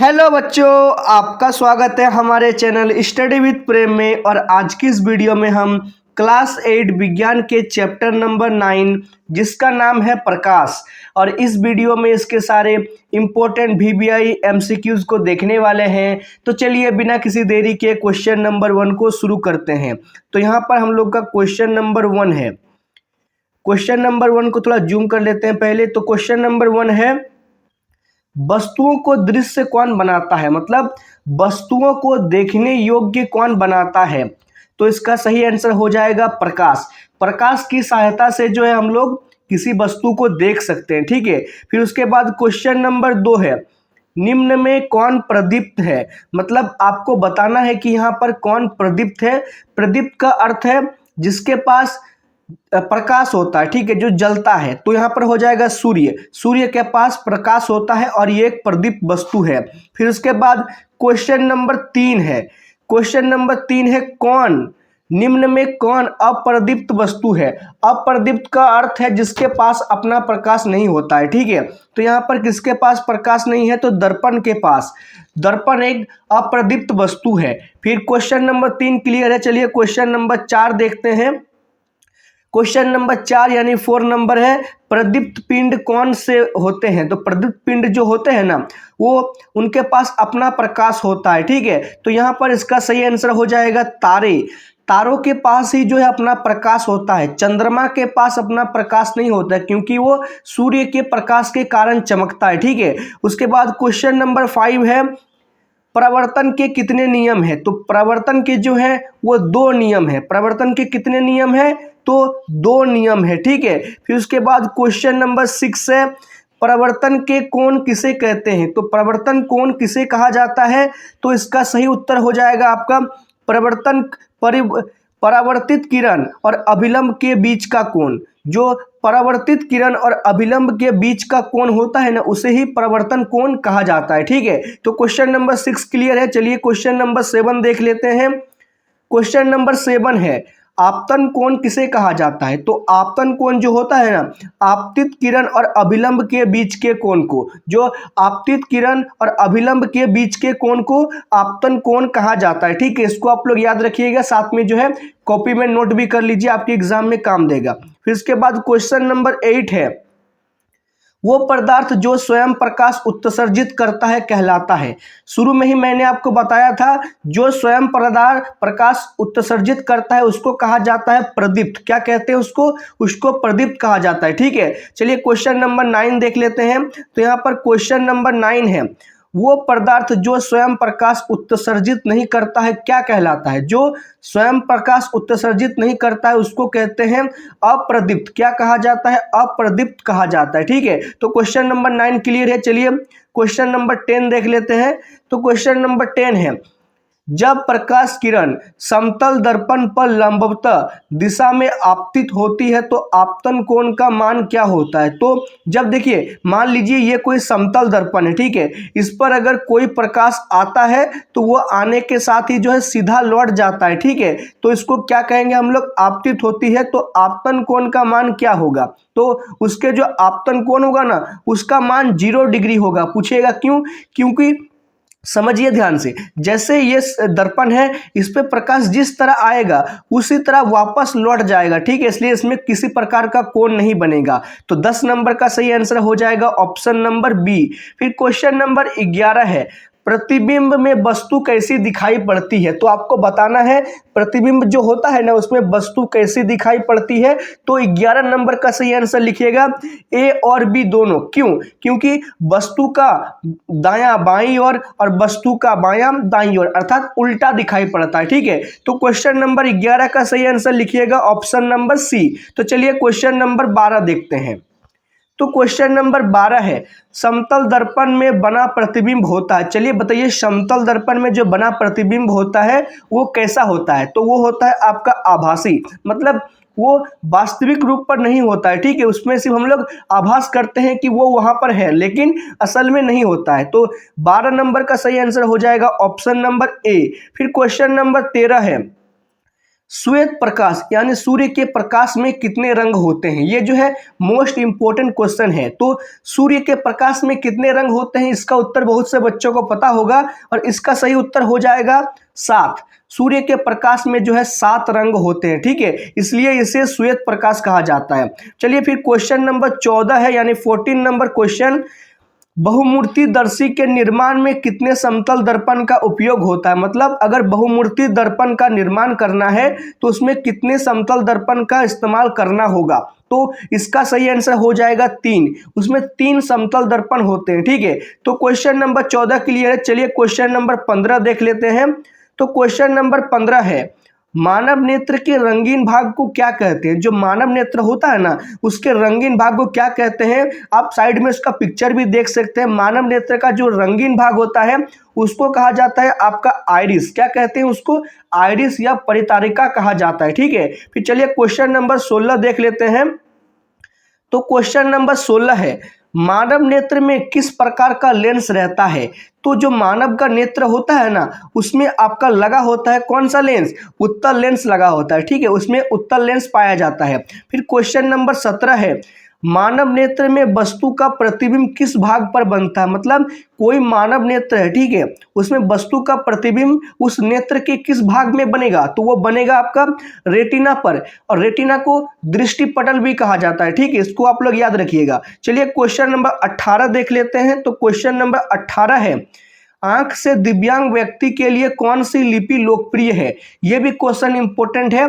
Hello बच्चों, आपका स्वागत है हमारे चैनल स्टडी विद प्रेम में। और आज की इस वीडियो में हम क्लास 8 विज्ञान के चैप्टर नंबर 9 जिसका नाम है प्रकाश, और इस वीडियो में इसके सारे इम्पोर्टेंट वीवीआई एमसीक्यूज को देखने वाले हैं। तो चलिए बिना किसी देरी के क्वेश्चन नंबर 1 को शुरू करते हैं। तो यहाँ पर हम लोग का क्वेश्चन नंबर 1 है। क्वेश्चन नंबर 1 को थोड़ा जूम कर लेते हैं पहले। तो क्वेश्चन नंबर 1 है, वस्तुओं को दृश्य कौन बनाता है, मतलब वस्तुओं को देखने योग्य कौन बनाता है। तो इसका सही आंसर हो जाएगा प्रकाश। प्रकाश की सहायता से जो है हम लोग किसी वस्तु को देख सकते हैं, ठीक है। फिर उसके बाद क्वेश्चन नंबर 2 है, निम्न में कौन प्रदीप्त है, मतलब आपको बताना है कि यहाँ पर कौन प्रदीप्त है। प्रदीप्त का अर्थ है जिसके पास प्रकाश होता है, ठीक है, जो जलता है। तो यहाँ पर हो जाएगा सूर्य। सूर्य के पास प्रकाश होता है और ये एक प्रदीप्त वस्तु है। फिर उसके बाद क्वेश्चन नंबर 3 है। क्वेश्चन नंबर 3 है, कौन निम्न में कौन अप्रदीप्त वस्तु है। अप्रदीप्त का अर्थ है जिसके पास अपना प्रकाश नहीं होता है, ठीक है। तो यहाँ पर किसके पास प्रकाश नहीं है, तो दर्पण के पास। दर्पण एक अप्रदीप्त वस्तु है। फिर क्वेश्चन नंबर 3 क्लियर है। चलिए क्वेश्चन नंबर 4 देखते हैं। क्वेश्चन नंबर 4 यानी 4 नंबर है, प्रदीप्त पिंड कौन से होते हैं। तो प्रदीप्त पिंड जो होते हैं ना, वो उनके पास अपना प्रकाश होता है, ठीक है। तो यहाँ पर इसका सही आंसर हो जाएगा तारे। तारों के पास ही जो है अपना प्रकाश होता है। चंद्रमा के पास अपना प्रकाश नहीं होता है क्योंकि वो सूर्य के प्रकाश के कारण चमकता है, ठीक है। उसके बाद क्वेश्चन नंबर 5 है, प्रवर्तन के कितने नियम है। तो प्रवर्तन के जो है वो 2 नियम है। प्रवर्तन के कितने नियम है, तो 2 नियम है, ठीक है। फिर उसके बाद क्वेश्चन नंबर 6 है, प्रवर्तन के कोण किसे कहते हैं। तो प्रवर्तन कोण किसे कहा जाता है। तो इसका सही उत्तर हो जाएगा आपका प्रवर्तन परावर्तित किरण और अभिलंब के बीच का कोण। जो परावर्तित किरण और अभिलंब के बीच का कोण होता है ना, उसे ही परावर्तन कोण कहा जाता है, ठीक है। तो क्वेश्चन नंबर 6 क्लियर है। चलिए क्वेश्चन नंबर 7 देख लेते हैं। क्वेश्चन नंबर 7 है, आपतन कोण किसे कहा जाता है। तो आपतन कोण जो होता है ना, आपतित किरण और अभिलंब के बीच के कोण को, जो आपतित किरण और अभिलंब के बीच के कोण को आपतन कोण कहा जाता है, ठीक है। इसको आप लोग याद रखिएगा, साथ में जो है कॉपी में नोट भी कर लीजिए, आपके एग्जाम में काम देगा। फिर इसके बाद क्वेश्चन नंबर 8 है, वो पदार्थ जो स्वयं प्रकाश उत्सर्जित करता है कहलाता है। शुरू में ही मैंने आपको बताया था, जो स्वयं प्रकाश उत्सर्जित करता है उसको कहा जाता है प्रदीप्त। क्या कहते हैं उसको प्रदीप्त कहा जाता है, ठीक है। चलिए क्वेश्चन नंबर 9 देख लेते हैं। तो यहाँ पर क्वेश्चन नंबर 9 है, वो पदार्थ जो स्वयं प्रकाश उत्सर्जित नहीं करता है क्या कहलाता है। जो स्वयं प्रकाश उत्सर्जित नहीं करता है उसको कहते हैं अप्रदीप्त। क्या कहा जाता है, अप्रदीप्त कहा जाता है, ठीक है। तो क्वेश्चन नंबर 9 क्लियर है। चलिए क्वेश्चन नंबर 10 देख लेते हैं। तो क्वेश्चन नंबर 10 है, जब प्रकाश किरण समतल दर्पण पर लंबवत दिशा में आपतित होती है तो आपतन कोण का मान क्या होता है। तो जब देखिए, मान लीजिए ये कोई समतल दर्पण है, ठीक है। इस पर अगर कोई प्रकाश आता है तो वो आने के साथ ही जो है सीधा लौट जाता है, ठीक है। तो इसको क्या कहेंगे हम लोग, आपतित होती है। तो आपतन कोण का मान क्या होगा, तो उसके जो आपतन कोण होगा ना, उसका मान 0 डिग्री होगा। पूछेगा क्यों, क्योंकि समझिए ध्यान से, जैसे ये दर्पण है, इस पे प्रकाश जिस तरह आएगा उसी तरह वापस लौट जाएगा, ठीक है। इसलिए इसमें किसी प्रकार का कोण नहीं बनेगा। तो 10 नंबर का सही आंसर हो जाएगा ऑप्शन नंबर बी। फिर क्वेश्चन नंबर 11 है, प्रतिबिंब में वस्तु कैसी दिखाई पड़ती है। तो आपको बताना है प्रतिबिंब जो होता है ना, उसमें वस्तु कैसी दिखाई पड़ती है। तो 11 नंबर का सही आंसर लिखिएगा ए और बी दोनों। क्यों, क्योंकि वस्तु का दायां बाईं ओर और वस्तु का बायां दाईं ओर, अर्थात उल्टा दिखाई पड़ता है, ठीक है। तो क्वेश्चन नंबर 11 का सही आंसर लिखिएगा ऑप्शन नंबर सी। तो चलिए क्वेश्चन नंबर 12 देखते हैं। तो क्वेश्चन नंबर 12 है, समतल दर्पण में बना प्रतिबिंब होता है। चलिए बताइए, समतल दर्पण में जो बना प्रतिबिंब होता है वो कैसा होता है। तो वो होता है आपका आभासी, मतलब वो वास्तविक रूप पर नहीं होता है, ठीक है। उसमें सिर्फ हम लोग आभास करते हैं कि वो वहां पर है, लेकिन असल में नहीं होता है। तो 12 नंबर का सही आंसर हो जाएगा ऑप्शन नंबर ए। फिर क्वेश्चन नंबर 13 है, श्वेत प्रकाश यानी सूर्य के प्रकाश में कितने रंग होते हैं? ये जो है मोस्ट इंपॉर्टेंट क्वेश्चन है। तो सूर्य के प्रकाश में कितने रंग होते हैं, इसका उत्तर बहुत से बच्चों को पता होगा और इसका सही उत्तर हो जाएगा 7। सूर्य के प्रकाश में जो है 7 रंग होते हैं, ठीक है, इसलिए इसे श्वेत प्रकाश कहा जाता है। चलिए फिर क्वेश्चन नंबर 14 है यानी 14 नंबर क्वेश्चन, बहुमूर्ति दर्शी के निर्माण में कितने समतल दर्पण का उपयोग होता है? मतलब अगर बहुमूर्ति दर्पण का निर्माण करना है तो उसमें कितने समतल दर्पण का इस्तेमाल करना होगा? तो इसका सही आंसर हो जाएगा 3। उसमें 3 समतल दर्पण होते हैं, ठीक है। तो क्वेश्चन नंबर 14 क्लियर है। चलिए क्वेश्चन नंबर 15 देख लेते हैं। तो क्वेश्चन नंबर 15 है, मानव नेत्र के रंगीन भाग को क्या कहते हैं? जो मानव नेत्र होता है ना, उसके रंगीन भाग को क्या कहते हैं? आप साइड में उसका पिक्चर भी देख सकते हैं। मानव नेत्र का जो रंगीन भाग होता है उसको कहा जाता है आपका आइरिस। क्या कहते हैं उसको? आइरिस या परितारिका कहा जाता है, ठीक है। फिर चलिए क्वेश्चन नंबर 16 देख लेते हैं। तो क्वेश्चन नंबर 16 है, मानव नेत्र में किस प्रकार का लेंस रहता है? तो जो मानव का नेत्र होता है ना, उसमें आपका लगा होता है कौन सा लेंस? उत्तल लेंस लगा होता है, ठीक है, उसमें उत्तल लेंस पाया जाता है। फिर क्वेश्चन नंबर 17 है, मानव नेत्र में वस्तु का प्रतिबिंब किस भाग पर बनता है? मतलब कोई मानव नेत्र है, ठीक है, उसमें वस्तु का प्रतिबिंब उस नेत्र के किस भाग में बनेगा? तो वो बनेगा आपका रेटिना पर, और रेटिना को दृष्टि पटल भी कहा जाता है, ठीक है, इसको आप लोग याद रखिएगा। चलिए क्वेश्चन नंबर 18 देख लेते हैं। तो क्वेश्चन नंबर 18 है, आंख से दिव्यांग व्यक्ति के लिए कौन सी लिपि लोकप्रिय है? यह भी क्वेश्चन इंपॉर्टेंट है।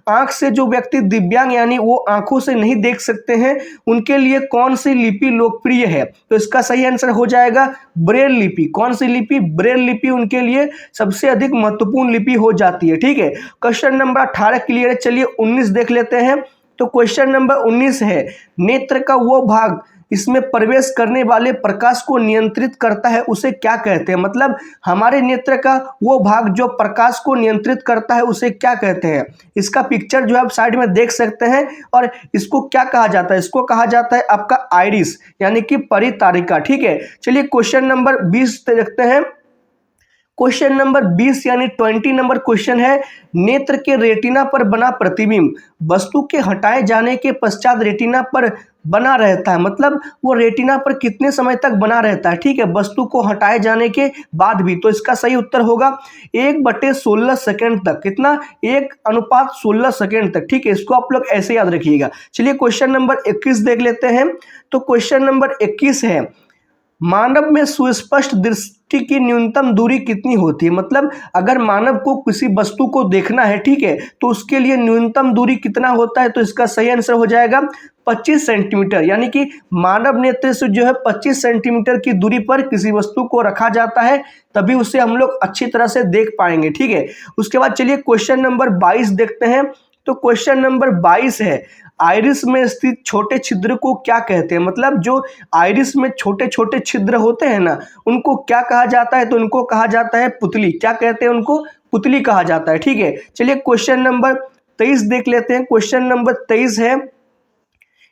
आंख से जो व्यक्ति दिव्यांग यानी वो आंखों से नहीं देख सकते हैं, उनके लिए कौन सी लिपि लोकप्रिय है? तो इसका सही आंसर हो जाएगा ब्रेल लिपि। कौन सी लिपि? ब्रेल लिपि उनके लिए सबसे अधिक महत्वपूर्ण लिपि हो जाती है, ठीक है। क्वेश्चन नंबर 18 क्लियर है। चलिए 19 देख लेते हैं। तो क्वेश्चन नंबर 19 है, नेत्र का वो भाग इसमें प्रवेश करने वाले प्रकाश को नियंत्रित करता है, उसे क्या कहते हैं? मतलब हमारे नेत्र का वो भाग जो प्रकाश को नियंत्रित करता है उसे क्या कहते हैं? इसका पिक्चर जो आप साइड में देख सकते हैं। और इसको क्या कहा जाता है? इसको कहा जाता है आपका आइरिस यानी कि परितारिका, ठीक है। चलिए क्वेश्चन नंबर 20 देखते हैं। क्वेश्चन नंबर 20 यानी 20 नंबर क्वेश्चन है, नेत्र के रेटिना पर बना प्रतिबिंब वस्तु के हटाए जाने के पश्चात रेटिना पर बना रहता है। मतलब वो रेटिना पर कितने समय तक बना रहता है, ठीक है, वस्तु को हटाए जाने के बाद भी। तो इसका सही उत्तर होगा 1/16 सेकेंड तक। कितना? 1:16 सेकेंड तक, ठीक है, इसको आप लोग ऐसे याद रखिएगा। चलिए क्वेश्चन नंबर 21 देख लेते हैं। तो क्वेश्चन नंबर 21 है, मानव में सुस्पष्ट दृष्टि की न्यूनतम दूरी कितनी होती है? मतलब अगर मानव को किसी वस्तु को देखना है, ठीक है, तो उसके लिए न्यूनतम दूरी कितना होता है? तो इसका सही आंसर हो जाएगा 25 सेंटीमीटर। यानी कि मानव नेत्र से जो है 25 सेंटीमीटर की दूरी पर किसी वस्तु को रखा जाता है, तभी उसे हम लोग अच्छी तरह से देख पाएंगे, ठीक है। उसके बाद चलिए क्वेश्चन नंबर 22 देखते हैं। तो क्वेश्चन नंबर 22 है, आइरिस में स्थित छोटे छिद्र को क्या कहते हैं? मतलब जो आइरिस में छोटे छोटे छिद्र होते हैं ना, उनको क्या कहा जाता है? तो उनको कहा जाता है पुतली। क्या कहते हैं उनको? पुतली कहा जाता है, ठीक है। चलिए क्वेश्चन नंबर 23 देख लेते हैं। क्वेश्चन नंबर 23 है,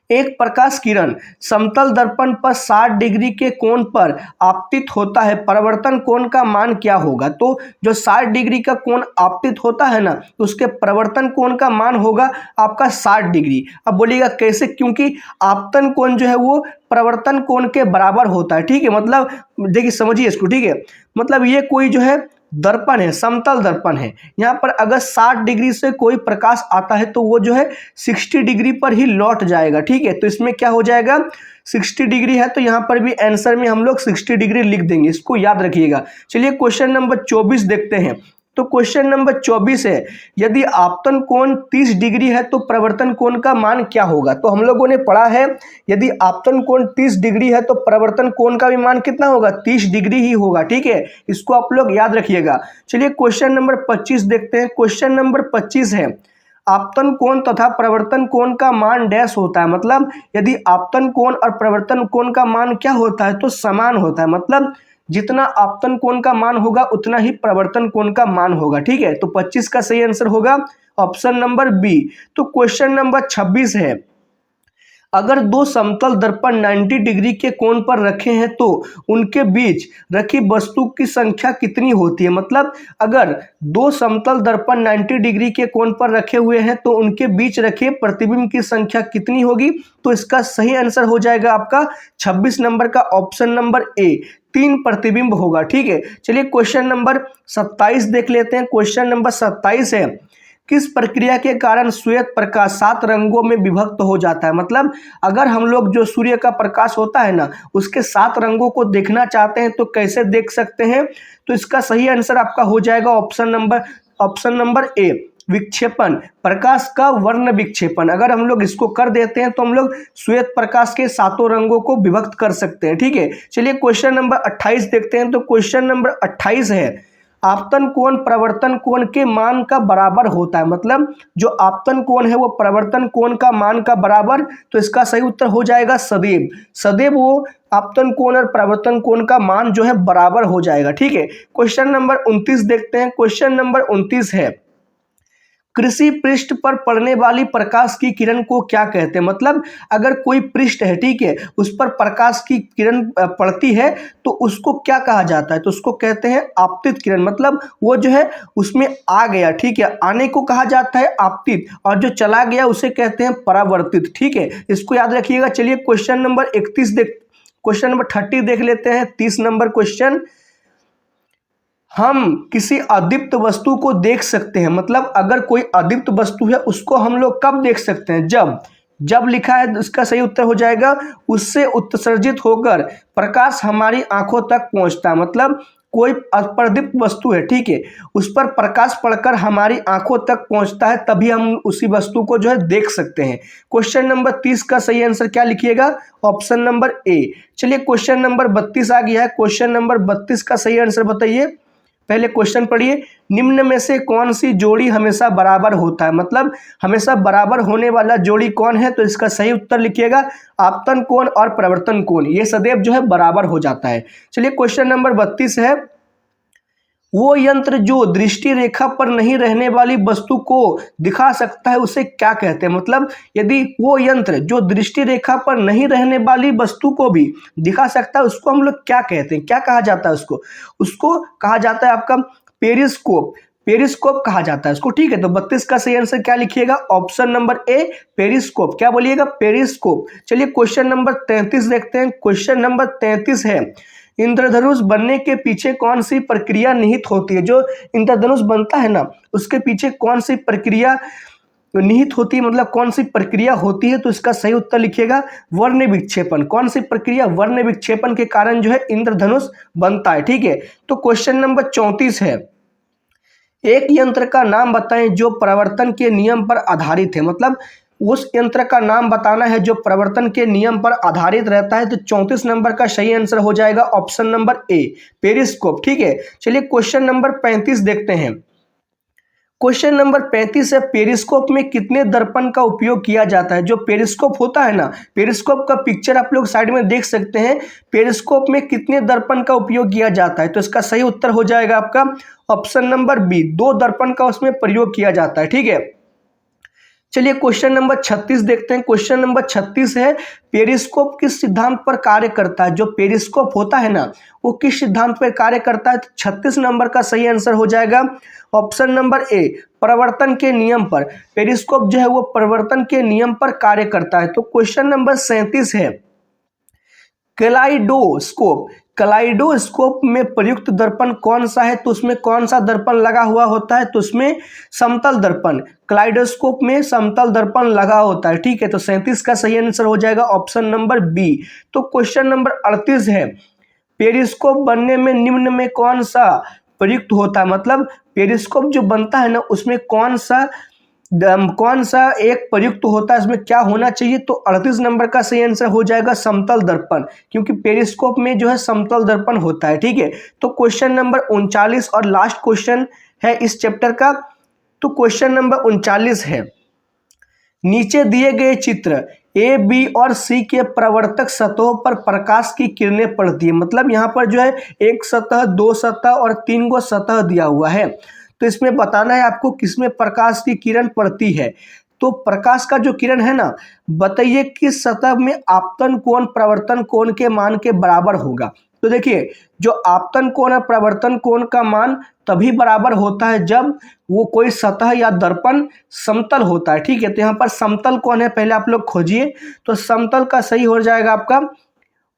एक प्रकाश किरण समतल दर्पण पर 60 डिग्री के कोण पर आपतित होता है, परावर्तन कोण का मान क्या होगा? तो जो 60 डिग्री का कोण आपतित होता है ना, तो उसके परावर्तन कोण का मान होगा आपका 60 डिग्री। अब बोलिएगा कैसे? क्योंकि आपतन कोण जो है वो परावर्तन कोण के बराबर होता है, ठीक है। मतलब देखिए समझिए इसको, ठीक है। मतलब ये कोई जो है दर्पण है, समतल दर्पण है। यहाँ पर अगर 60 डिग्री से कोई प्रकाश आता है तो वो जो है 60 डिग्री पर ही लौट जाएगा, ठीक है। तो इसमें क्या हो जाएगा? 60 डिग्री है तो यहाँ पर भी आंसर में हम लोग 60 डिग्री लिख देंगे, इसको याद रखिएगा। चलिए क्वेश्चन नंबर 24 देखते हैं। तो क्वेश्चन नंबर 24 है, यदि आपतन कोण 30 डिग्री है तो प्रवर्तन कोण का मान क्या होगा? तो हम लोगों ने पढ़ा है, यदि आपतन कोण 30 डिग्री है तो प्रवर्तन कोण का भी मान कितना होगा? 30 डिग्री ही होगा, ठीक है, इसको आप लोग याद रखिएगा। चलिए क्वेश्चन नंबर 25 देखते हैं। क्वेश्चन नंबर 25 है, आपतन कोण तथा प्रवर्तन कोण का मान डैश होता है। मतलब यदि आपतन कोण और प्रवर्तन कोण का मान क्या होता है? तो समान होता है। मतलब जितना आपतन कोण का मान होगा उतना ही प्रवर्तन कोण का मान होगा, ठीक है। तो 25 का सही आंसर होगा ऑप्शन नंबर बी। तो क्वेश्चन नंबर 26 है, अगर दो समतल दर्पण 90 डिग्री के कोण पर रखे हैं तो उनके बीच रखी वस्तु की संख्या कितनी होती है। मतलब अगर दो समतल दर्पण 90 डिग्री के कोण पर रखे हुए हैं तो उनके बीच रखे प्रतिबिंब की संख्या कितनी होगी। तो इसका सही आंसर हो जाएगा आपका 26 नंबर का ऑप्शन नंबर ए, 3 प्रतिबिंब होगा। ठीक है, चलिए क्वेश्चन नंबर 27 देख लेते हैं। क्वेश्चन नंबर 27 है, किस प्रक्रिया के कारण श्वेत प्रकाश 7 रंगों में विभक्त हो जाता है। मतलब अगर हम लोग जो सूर्य का प्रकाश होता है ना उसके 7 रंगों को देखना चाहते हैं तो कैसे देख सकते हैं। तो इसका सही आंसर आपका हो जाएगा ऑप्शन नंबर ए, विक्षेपण, प्रकाश का वर्ण विक्षेपण। अगर हम लोग इसको कर देते हैं तो हम लोग श्वेत प्रकाश के 7 रंगों को विभक्त कर सकते हैं। ठीक है, चलिए क्वेश्चन नंबर 28 देखते हैं। तो क्वेश्चन नंबर 28 है, आपतन कोण प्रवर्तन कोण के मान का बराबर होता है। मतलब जो आपतन कोण है वो प्रवर्तन कोण का मान का बराबर। तो इसका सही उत्तर हो जाएगा सदैव। सदैव वो आपतन कोण और प्रवर्तन कोण का मान जो है बराबर हो जाएगा। ठीक है, क्वेश्चन नंबर 29 देखते हैं। क्वेश्चन नंबर 29 है, कृषि पृष्ठ पर पड़ने वाली प्रकाश की किरण को क्या कहते हैं। मतलब अगर कोई पृष्ठ है, ठीक है, उस पर प्रकाश की किरण पड़ती है तो उसको क्या कहा जाता है। तो उसको कहते हैं आपतित किरण। मतलब वो जो है उसमें आ गया, ठीक है, आने को कहा जाता है आपतित, और जो चला गया उसे कहते हैं परावर्तित। ठीक है, इसको याद रखिएगा। चलिए क्वेश्चन नंबर क्वेश्चन नंबर 30 देख लेते हैं। 30 नंबर क्वेश्चन, हम किसी अदीप्त वस्तु को देख सकते हैं। मतलब अगर कोई अदीप्त वस्तु है उसको हम लोग कब देख सकते हैं, जब लिखा है। इसका सही उत्तर हो जाएगा, उससे उत्सर्जित होकर प्रकाश हमारी आंखों तक पहुंचता है। मतलब कोई अप्रदीप्त वस्तु है, ठीक है, उस पर प्रकाश पड़कर हमारी आंखों तक पहुंचता है, तभी हम उसी वस्तु को जो है देख सकते हैं। क्वेश्चन नंबर 30 का सही आंसर क्या लिखिएगा, ऑप्शन नंबर ए। चलिए क्वेश्चन नंबर 32 आ गया है। क्वेश्चन नंबर 32 का सही आंसर बताइए। पहले क्वेश्चन पढ़िए, निम्न में से कौन सी जोड़ी हमेशा बराबर होता है। मतलब हमेशा बराबर होने वाला जोड़ी कौन है। तो इसका सही उत्तर लिखिएगा, आपतन कोण और प्रवर्तन कोण, ये सदैव जो है बराबर हो जाता है। चलिए क्वेश्चन नंबर 32 है, वो यंत्र जो दृष्टि रेखा पर नहीं रहने वाली वस्तु को दिखा सकता है उसे क्या कहते हैं। मतलब यदि वो यंत्र जो दृष्टि रेखा पर नहीं रहने वाली वस्तु को भी दिखा सकता है उसको हम लोग क्या कहते हैं, क्या कहा जाता है उसको कहा जाता है आपका पेरिस्कोप कहा जाता है उसको। ठीक है, तो 32 का सही आंसर क्या लिखिएगा, ऑप्शन नंबर ए, पेरिस्कोप। क्या बोलिएगा, पेरिस्कोप। चलिए क्वेश्चन नंबर 33 देखते हैं। क्वेश्चन नंबर 33 है, इंद्रधनुष बनने के पीछे कौन सी प्रक्रिया निहित होती है। जो इंद्रधनुष बनता है ना उसके पीछे कौन सी प्रक्रिया निहित होती है, मतलब कौन सी प्रक्रिया होती है। तो इसका सही उत्तर लिखिएगा, वर्ण विक्षेपण। कौन सी प्रक्रिया, वर्ण विक्षेपण के कारण जो है इंद्रधनुष बनता है। ठीक है, तो क्वेश्चन नंबर 34 है, एक यंत्र का नाम बताएं जो प्रवर्तन के नियम पर आधारित है। मतलब उस यंत्र का नाम बताना है जो प्रवर्तन के नियम पर आधारित रहता है। तो 34 नंबर का सही आंसर हो जाएगा ऑप्शन नंबर ए, पेरिस्कोप। ठीक है, चलिए क्वेश्चन नंबर 35 देखते हैं। क्वेश्चन नंबर 35 है, पेरिस्कोप में कितने दर्पण का उपयोग किया जाता है। जो पेरिस्कोप होता है ना, पेरिस्कोप का पिक्चर आप लोग साइड में देख सकते हैं। पेरिस्कोप में कितने दर्पण का उपयोग किया जाता है। तो इसका सही उत्तर हो जाएगा आपका ऑप्शन नंबर बी, 2 दर्पण का उसमें प्रयोग किया जाता है। ठीक है, चलिए क्वेश्चन नंबर 36 देखते हैं। क्वेश्चन नंबर 36 है, पेरिस्कोप किस सिद्धांत पर कार्य करता है। जो पेरिस्कोप होता है ना वो किस सिद्धांत पर कार्य करता है। तो 36 नंबर का सही आंसर हो जाएगा ऑप्शन नंबर ए, प्रवर्तन के नियम पर। पेरिस्कोप जो है वो प्रवर्तन के नियम पर कार्य करता है। तो क्वेश्चन नंबर 37 है, कलाइडोस्कोप में प्रयुक्त दर्पण कौन सा है। तो उसमें कौन सा दर्पण लगा हुआ होता है। तो उसमें समतल दर्पण, कलाइडोस्कोप में समतल दर्पण लगा होता है। ठीक है, तो 37 का सही आंसर हो जाएगा ऑप्शन नंबर बी। तो क्वेश्चन नंबर 38 है, पेरिस्कोप बनने में निम्न में कौन सा प्रयुक्त होता है। मतलब पेरिस्कोप जो बनता है ना उसमें कौन सा एक प्रयुक्त होता है, इसमें क्या होना चाहिए। तो 38 नंबर का सही आंसर हो जाएगा समतल दर्पण, क्योंकि पेरिस्कोप में जो है समतल दर्पण होता है। ठीक है, तो क्वेश्चन नंबर 39 और लास्ट क्वेश्चन है इस चैप्टर का। तो क्वेश्चन नंबर 39 है, नीचे दिए गए चित्र ए, बी और सी के प्रवर्तक सतहों पर प्रकाश की किरणें पड़ती है। मतलब यहाँ पर जो है एक सतह, 2 सतह और 3 गो सतह दिया हुआ है। तो इसमें बताना है आपको किसमें प्रकाश की किरण पड़ती है। तो प्रकाश का जो किरण है ना, बताइए किस सतह में आपतन कोण प्रवर्तन कोण के मान के बराबर होगा। तो देखिए, जो आपतन कोण और प्रवर्तन कोण का मान तभी बराबर होता है जब वो कोई सतह या दर्पण समतल होता है। ठीक है, तो यहाँ पर समतल कौन है पहले आप लोग खोजिए। तो समतल का सही हो जाएगा आपका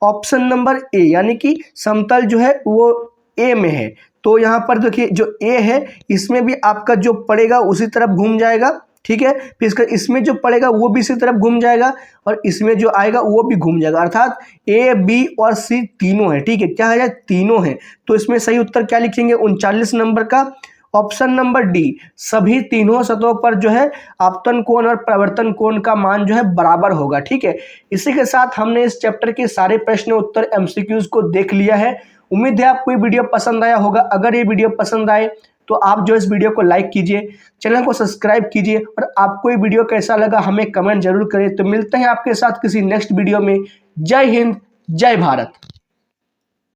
ऑप्शन नंबर ए, यानी कि समतल जो है वो ए में है। तो यहाँ पर देखिए जो ए है इसमें भी आपका जो पड़ेगा उसी तरफ घूम जाएगा। ठीक है, फिर इसका इसमें जो पड़ेगा वो भी इसी तरफ घूम जाएगा और इसमें जो आएगा वो भी घूम जाएगा, अर्थात ए बी और सी तीनों है। ठीक है, क्या है, तीनों है। तो इसमें सही उत्तर क्या लिखेंगे, 39 नंबर का ऑप्शन नंबर डी, सभी तीनों सतहों पर जो है आपतन कोण और प्रवर्तन कोण का मान जो है बराबर होगा। ठीक है, इसी के साथ हमने इस चैप्टर के सारे प्रश्न उत्तर एमसीक्यूज को देख लिया है। उम्मीद है आपको ये वीडियो पसंद आया होगा। अगर ये वीडियो पसंद आए तो आप जो इस वीडियो को लाइक कीजिए, चैनल को सब्सक्राइब कीजिए और आपको ये वीडियो कैसा लगा हमें कमेंट जरूर करें। तो मिलते हैं आपके साथ किसी नेक्स्ट वीडियो में। जय हिंद, जय भारत।